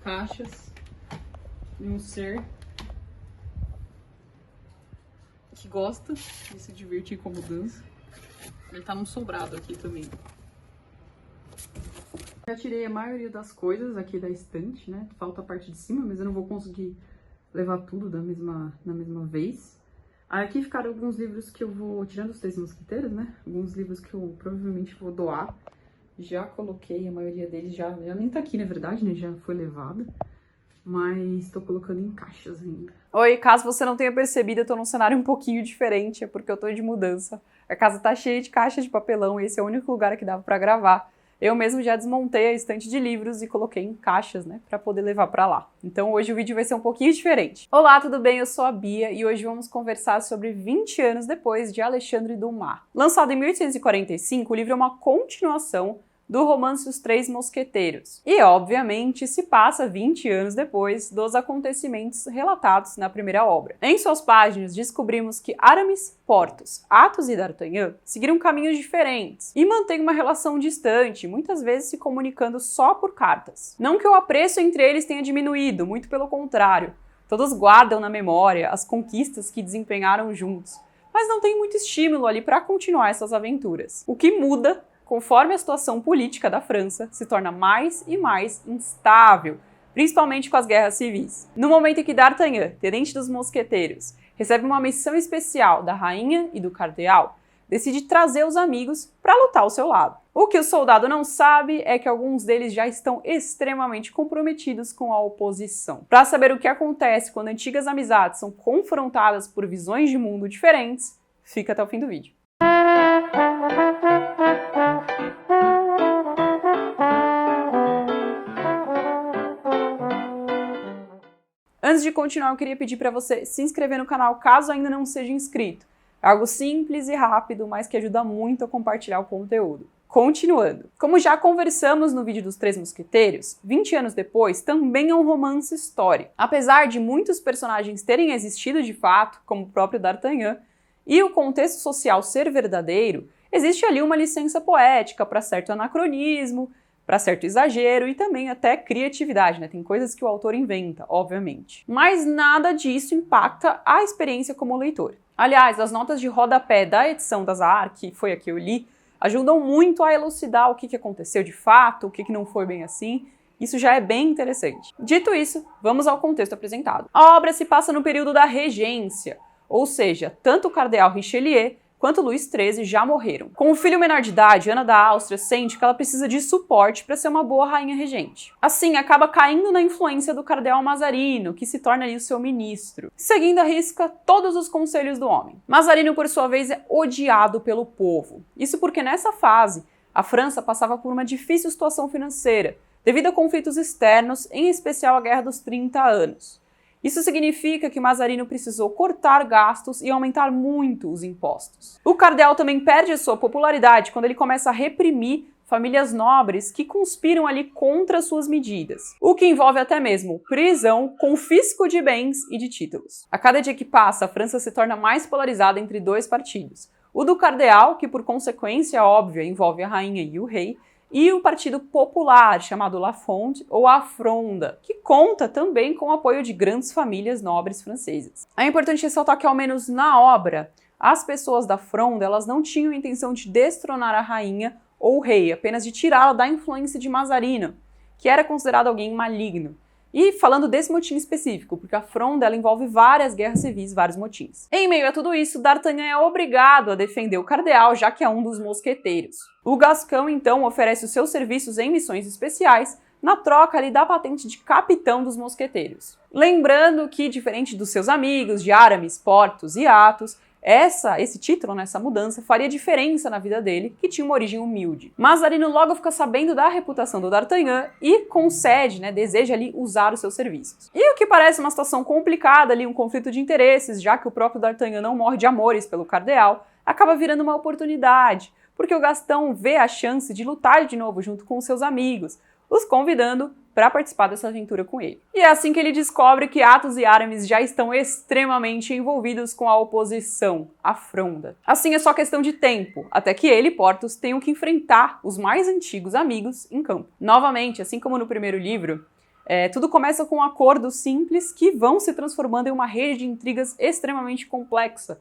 caixas e um ser que gosta de se divertir com a mudança. Ele tá num sobrado aqui também. Já tirei a maioria das coisas aqui da estante, né? Falta a parte de cima, mas eu não vou conseguir levar tudo na mesma vez. Aqui ficaram alguns livros que eu vou... Tirando os Três Mosqueteiros, né? Alguns livros que eu provavelmente vou doar. Já coloquei, a maioria deles já nem tá aqui, na verdade, né? Já foi levada. Mas tô colocando em caixas ainda. Oi, caso você não tenha percebido, eu tô num cenário um pouquinho diferente, é porque eu tô de mudança. A casa tá cheia de caixas de papelão e esse é o único lugar que dava pra gravar. Eu mesmo já desmontei a estante de livros e coloquei em caixas, né, pra poder levar pra lá. Então hoje o vídeo vai ser um pouquinho diferente. Olá, tudo bem? Eu sou a Bia e hoje vamos conversar sobre 20 anos depois de Alexandre Dumas. Lançado em 1845, o livro é uma continuação do romance Os Três Mosqueteiros. E, obviamente, se passa 20 anos depois dos acontecimentos relatados na primeira obra. Em suas páginas, descobrimos que Aramis, Porthos, Athos e D'Artagnan seguiram caminhos diferentes e mantêm uma relação distante, muitas vezes se comunicando só por cartas. Não que o apreço entre eles tenha diminuído, muito pelo contrário. Todos guardam na memória as conquistas que desempenharam juntos, mas não tem muito estímulo ali para continuar essas aventuras. O que muda conforme a situação política da França se torna mais e mais instável, principalmente com as guerras civis. No momento em que D'Artagnan, tenente dos mosqueteiros, recebe uma missão especial da rainha e do cardeal, decide trazer os amigos para lutar ao seu lado. O que o soldado não sabe é que alguns deles já estão extremamente comprometidos com a oposição. Para saber o que acontece quando antigas amizades são confrontadas por visões de mundo diferentes, fica até o fim do vídeo. Antes de continuar, eu queria pedir para você se inscrever no canal caso ainda não seja inscrito. É algo simples e rápido, mas que ajuda muito a compartilhar o conteúdo. Continuando. Como já conversamos no vídeo dos Três Mosqueteiros, 20 anos depois também é um romance histórico. Apesar de muitos personagens terem existido de fato, como o próprio D'Artagnan, e o contexto social ser verdadeiro, existe ali uma licença poética para certo anacronismo, para certo exagero e também até criatividade, né? Tem coisas que o autor inventa, obviamente. Mas nada disso impacta a experiência como leitor. Aliás, as notas de rodapé da edição da Zahar, que foi a que eu li, ajudam muito a elucidar o que aconteceu de fato, o que não foi bem assim. Isso já é bem interessante. Dito isso, vamos ao contexto apresentado. A obra se passa no período da regência, ou seja, tanto o cardeal Richelieu quanto Luís XIII já morreram. Com o filho menor de idade, Ana da Áustria sente que ela precisa de suporte para ser uma boa rainha regente. Assim, acaba caindo na influência do cardeal Mazarino, que se torna ali o seu ministro, seguindo à risca todos os conselhos do homem. Mazarino, por sua vez, é odiado pelo povo. Isso porque nessa fase, a França passava por uma difícil situação financeira, devido a conflitos externos, em especial a Guerra dos 30 Anos. Isso significa que Mazarino precisou cortar gastos e aumentar muito os impostos. O cardeal também perde a sua popularidade quando ele começa a reprimir famílias nobres que conspiram ali contra suas medidas, o que envolve até mesmo prisão, confisco de bens e de títulos. A cada dia que passa, a França se torna mais polarizada entre dois partidos. O do cardeal, que por consequência óbvia envolve a rainha e o rei, e o Partido Popular, chamado La Fronde ou a Fronda, que conta também com o apoio de grandes famílias nobres francesas. É importante ressaltar que, ao menos na obra, as pessoas da Fronda elas não tinham a intenção de destronar a rainha ou o rei, apenas de tirá-la da influência de Mazarino, que era considerado alguém maligno. E falando desse motim específico, porque a Fronda ela envolve várias guerras civis, vários motins. Em meio a tudo isso, D'Artagnan é obrigado a defender o cardeal, já que é um dos mosqueteiros. O Gascão, então, oferece os seus serviços em missões especiais, na troca ali da patente de capitão dos mosqueteiros. Lembrando que, diferente dos seus amigos, de Aramis, Porthos e Athos, esse título, essa mudança, faria diferença na vida dele, que tinha uma origem humilde. Mazarino logo fica sabendo da reputação do D'Artagnan e concede, deseja ali usar os seus serviços. E o que parece uma situação complicada ali, um conflito de interesses, já que o próprio D'Artagnan não morre de amores pelo cardeal, acaba virando uma oportunidade, porque o Gastão vê a chance de lutar de novo junto com os seus amigos, os convidando para participar dessa aventura com ele. E é assim que ele descobre que Athos e Aramis já estão extremamente envolvidos com a oposição, a Fronda. Assim é só questão de tempo, até que ele e Porthos tenham que enfrentar os mais antigos amigos em campo. Novamente, assim como no primeiro livro, Tudo começa com acordos simples que vão se transformando em uma rede de intrigas extremamente complexa,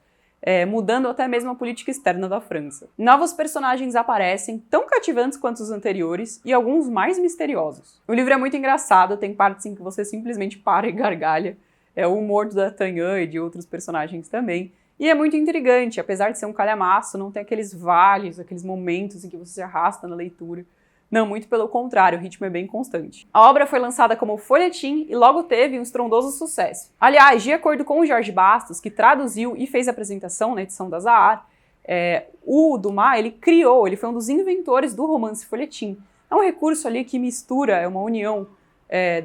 mudando até mesmo a política externa da França. Novos personagens aparecem, tão cativantes quanto os anteriores, e alguns mais misteriosos. O livro é muito engraçado, tem partes em que você simplesmente para e gargalha. O humor do D'Artagnan e de outros personagens também. E é muito intrigante, apesar de ser um calhamaço, não tem aqueles vales, aqueles momentos em que você se arrasta na leitura. Não, muito pelo contrário, o ritmo é bem constante. A obra foi lançada como folhetim e logo teve um estrondoso sucesso. Aliás, de acordo com o Jorge Bastos, que traduziu e fez a apresentação na edição da Zahar, o Dumas, ele foi um dos inventores do romance folhetim. É um recurso ali que mistura, é uma união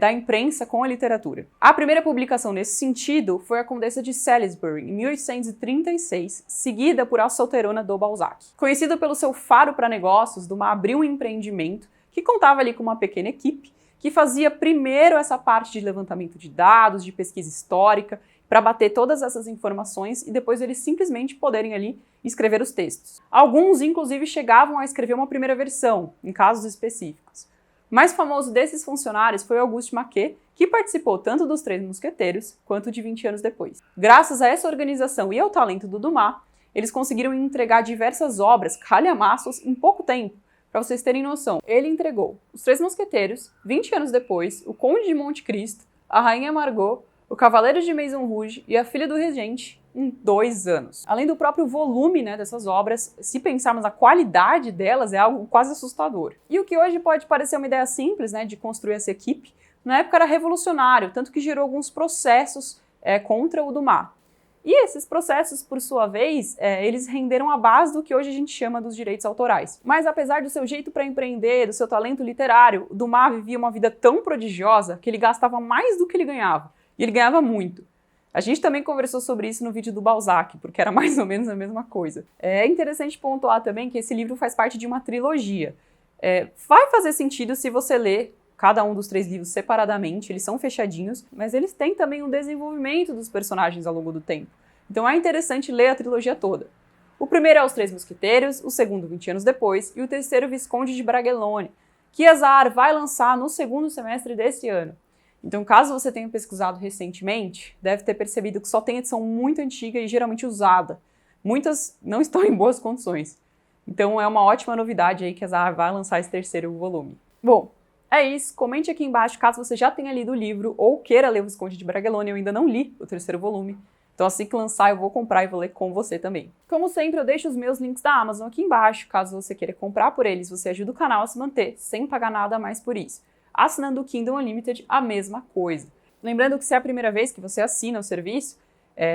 da imprensa com a literatura. A primeira publicação nesse sentido foi A Condessa de Salisbury, em 1836, seguida por A Solteirona do Balzac. Conhecido pelo seu faro para negócios, Dumas abriu um empreendimento que contava ali com uma pequena equipe que fazia primeiro essa parte de levantamento de dados, de pesquisa histórica, para bater todas essas informações e depois eles simplesmente poderem ali escrever os textos. Alguns, inclusive, chegavam a escrever uma primeira versão, em casos específicos. O mais famoso desses funcionários foi Auguste Maquet, que participou tanto dos Três Mosqueteiros quanto de 20 anos depois. Graças a essa organização e ao talento do Dumas, eles conseguiram entregar diversas obras, calhamaços, em pouco tempo. Para vocês terem noção, ele entregou Os Três Mosqueteiros, 20 anos depois, O Conde de Monte Cristo, A Rainha Margot, O Cavaleiro de Maison Rouge e A Filha do Regente, em 2 anos. Além do próprio volume dessas obras, se pensarmos na qualidade delas, é algo quase assustador. E o que hoje pode parecer uma ideia simples, de construir essa equipe, na época era revolucionário, tanto que gerou alguns processos contra o Dumas. E esses processos, por sua vez, eles renderam a base do que hoje a gente chama dos direitos autorais. Mas apesar do seu jeito para empreender, do seu talento literário, o Dumas vivia uma vida tão prodigiosa que ele gastava mais do que ele ganhava. E ele ganhava muito. A gente também conversou sobre isso no vídeo do Balzac, porque era mais ou menos a mesma coisa. É interessante pontuar também que esse livro faz parte de uma trilogia. Vai fazer sentido se você ler cada um dos 3 livros separadamente, eles são fechadinhos, mas eles têm também um desenvolvimento dos personagens ao longo do tempo. Então é interessante ler a trilogia toda. O primeiro é Os Três Mosqueteiros, o segundo 20 anos depois, e o terceiro Visconde de Bragelonne, que a Zahar vai lançar no segundo semestre desse ano. Então, caso você tenha pesquisado recentemente, deve ter percebido que só tem edição muito antiga e geralmente usada. Muitas não estão em boas condições. Então, é uma ótima novidade aí que a Zahar vai lançar esse terceiro volume. Bom, é isso. Comente aqui embaixo caso você já tenha lido o livro ou queira ler O Visconde de Bragelonne. Eu ainda não li o terceiro volume. Então, assim que lançar, eu vou comprar e vou ler com você também. Como sempre, eu deixo os meus links da Amazon aqui embaixo. Caso você queira comprar por eles, você ajuda o canal a se manter, sem pagar nada mais por isso. Assinando o Kindle Unlimited, a mesma coisa. Lembrando que se é a primeira vez que você assina o serviço,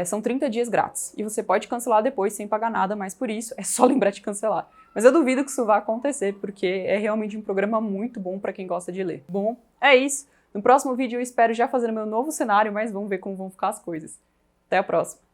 são 30 dias grátis. E você pode cancelar depois sem pagar nada mais por isso, é só lembrar de cancelar. Mas eu duvido que isso vá acontecer, porque é realmente um programa muito bom para quem gosta de ler. Bom, é isso. No próximo vídeo eu espero já fazer o meu novo cenário, mas vamos ver como vão ficar as coisas. Até a próxima!